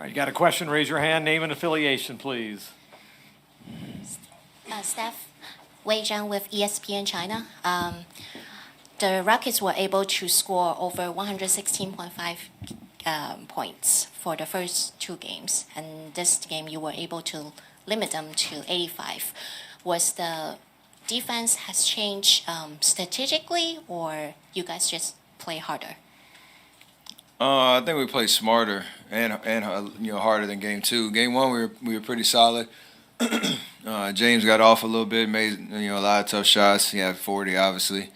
right, you got a question? Raise your hand. Name and affiliation, please. Steph, Wei Zhang with ESPN China. The Rockets were able to score over 116.5 points for the first two games, and this game you were able to limit them to 85. Was the defense has changed strategically, or you guys just play harder? I think we played smarter and harder than game two. Game one we were pretty solid. James got off a little bit, made a lot of tough shots. He had 40 obviously.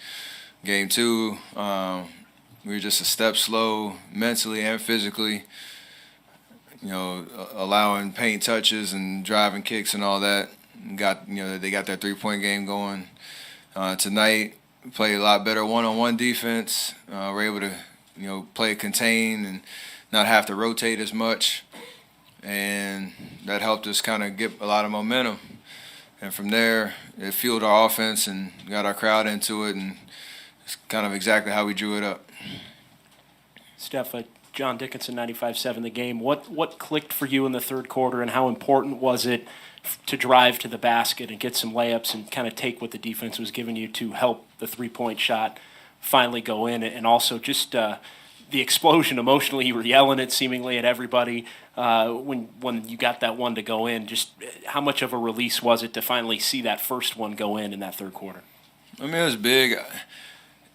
Game two, we were just a step slow mentally and physically. Allowing paint touches and driving kicks and all that. They got that 3-point game going. Tonight, played a lot better one-on-one defense. We're able to play contain and not have to rotate as much, and that helped us kind of get a lot of momentum. And from there, it fueled our offense and got our crowd into it, and it's kind of exactly how we drew it up. Steph, John Dickinson, 95.7 The Game. What clicked for you in the third quarter, and how important was it to drive to the basket and get some layups and kind of take what the defense was giving you to help the three-point shot finally go in? And also just the explosion emotionally, you were yelling it seemingly at everybody when you got that one to go in. Just how much of a release was it to finally see that first one go in that third quarter? I mean, it was big.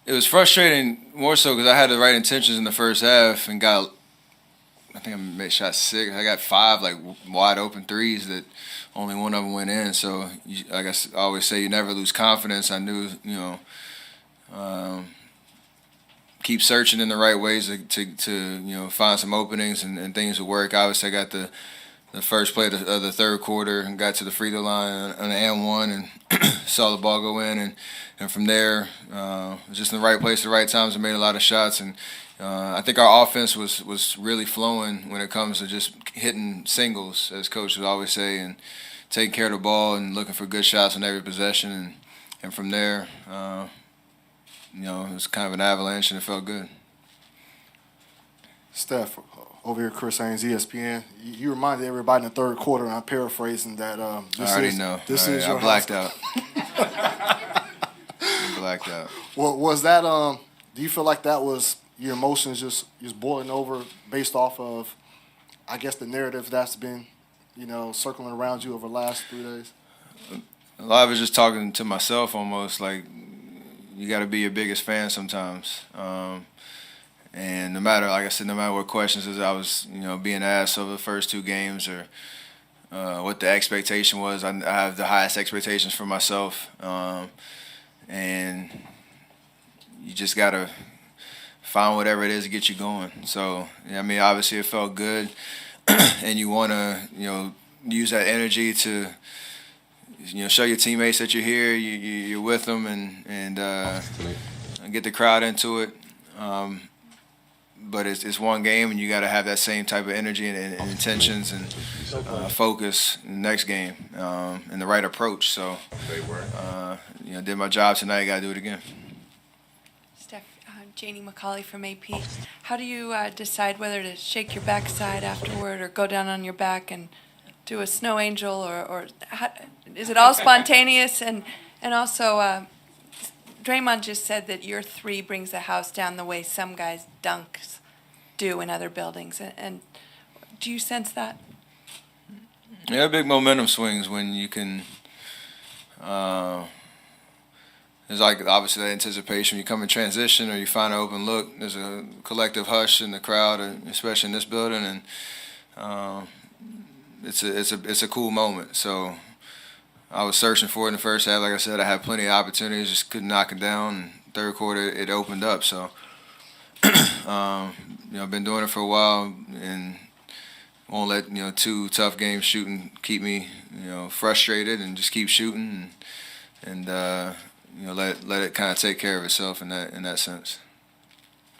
It was frustrating more so because I had the right intentions in the first half and I think I shot 6. I got 5 wide open threes that only one of them went in. So I guess I always say you never lose confidence. I knew keep searching in the right ways to find some openings and things to work. Obviously, I got the first play of the third quarter and got to the free throw line on an and one and saw the ball go in, and from there was just in the right place at the right times and made a lot of shots. And I think our offense was really flowing when it comes to just hitting singles, as coaches always say, and taking care of the ball and looking for good shots on every possession. And from there, it was kind of an avalanche, and it felt good. Steph, over here, Chris Haynes, ESPN. You reminded everybody in the third quarter, and I'm paraphrasing that. I already know. I blacked out. I blacked out. Well, was that? Do you feel like that was your emotions just boiling over based off of, I guess, the narrative that's been, circling around you over the last 3 days? A lot of it's just talking to myself almost. Like, you got to be your biggest fan sometimes. And no matter what questions I was, being asked over the first 2 games or what the expectation was, I have the highest expectations for myself. And you just got to find whatever it is to get you going. So, obviously it felt good. And you want to, use that energy to, show your teammates that you're here, you're with them, and get the crowd into it. But it's one game, and you got to have that same type of energy and intentions and focus in the next game and the right approach. So, did my job tonight. Got to do it again. Steph, Janie McCauley from AP. How do you decide whether to shake your backside afterward or go down on your back and do a snow angel, or is it all spontaneous? And also, Draymond just said that your 3 brings the house down the way some guys' dunks do in other buildings. And do you sense that? Yeah, big momentum swings when you can. There's obviously that anticipation. You come in transition or you find an open look. There's a collective hush in the crowd, especially in this building, and it's a cool moment. So I was searching for it in the first half. Like I said, I had plenty of opportunities, just couldn't knock it down. And third quarter, it opened up. So, I've been doing it for a while and won't let 2 tough games shooting keep me frustrated, and just keep shooting and let it kind of take care of itself in that sense.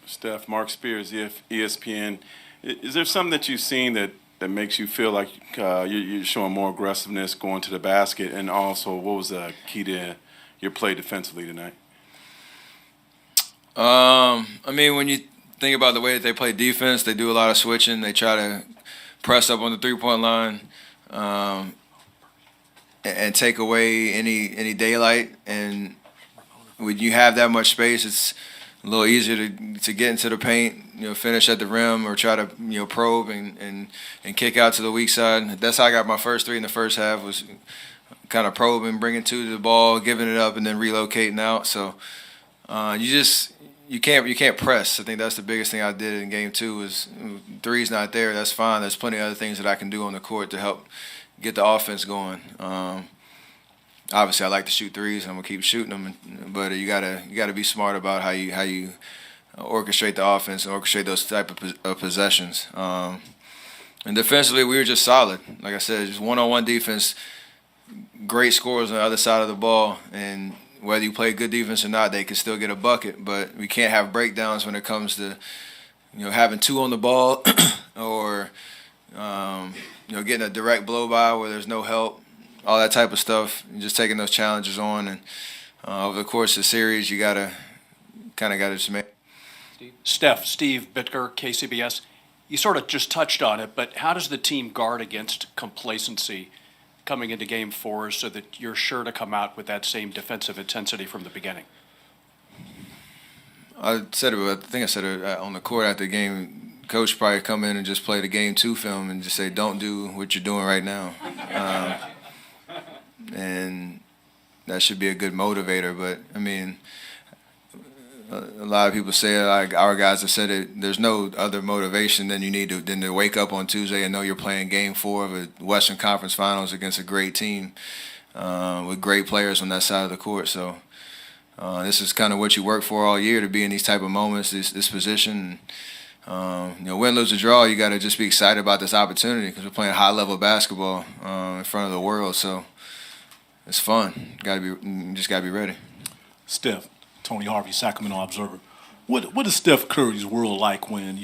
Steph, Mark Spears, ESPN. Is there something that you've seen that makes you feel like you're showing more aggressiveness going to the basket? And also, what was the key to your play defensively tonight? When you think about the way that they play defense, they do a lot of switching. They try to press up on the three-point line, and take away any daylight. And when you have that much space, it's a little easier to get into the paint, finish at the rim or try to, probe and kick out to the weak side. That's how I got my first three in the first half, was kind of probing, bringing two to the ball, giving it up, and then relocating out. So you can't press. I think that's the biggest thing I did in game two. Is three's not there, that's fine. There's plenty of other things that I can do on the court to help get the offense going. Obviously, I like to shoot threes. I'm gonna keep shooting them, but you gotta be smart about how you orchestrate the offense and orchestrate those type of possessions. And defensively, we were just solid. Like I said, just one-on-one defense. Great scores on the other side of the ball, and whether you play good defense or not, they can still get a bucket. But we can't have breakdowns when it comes to having two on the ball or getting a direct blow by where there's no help. All that type of stuff, and just taking those challenges on, and over the course of the series, you gotta just make. Steve Bitker, KCBS. You sort of just touched on it, but how does the team guard against complacency coming into Game 4 so that you're sure to come out with that same defensive intensity from the beginning? I think I said it on the court after the game. Coach probably come in and just play the Game 2 film and just say, "Don't do what you're doing right now." And that should be a good motivator. But I mean, a lot of people say, like our guys have said it, there's no other motivation than to wake up on Tuesday and know you're playing Game 4 of a Western Conference Finals against a great team with great players on that side of the court. So this is kind of what you work for all year, to be in these type of moments, this position. Win, lose, or draw, you got to just be excited about this opportunity because we're playing high-level basketball in front of the world. So it's fun. You just gotta be ready. Steph, Tony Harvey, Sacramento Observer. What is Steph Curry's world like when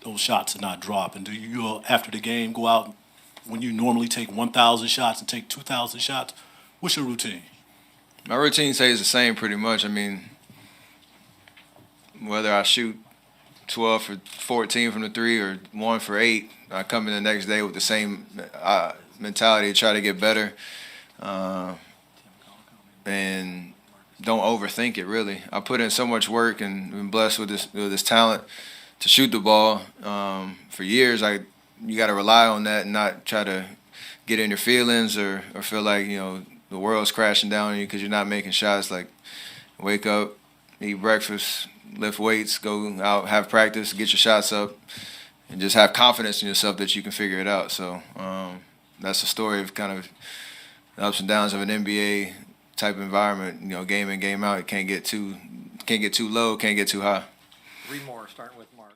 those shots are not dropping? Do you after the game go out when you normally take 1,000 shots and take 2,000 shots? What's your routine? My routine stays the same pretty much. I mean, whether I shoot 12 for 14 from the three or 1 for 8, I come in the next day with the same mentality to try to get better. And don't overthink it, really. I put in so much work and been blessed with this talent to shoot the ball for years. You got to rely on that and not try to get in your feelings or feel like the world's crashing down on you because you're not making shots. Like, wake up, eat breakfast, lift weights, go out, have practice, get your shots up, and just have confidence in yourself that you can figure it out. So that's the story of kind of the ups and downs of an NBA type environment. Game in, game out. It can't get too low, can't get too high. Three more, starting with Mark.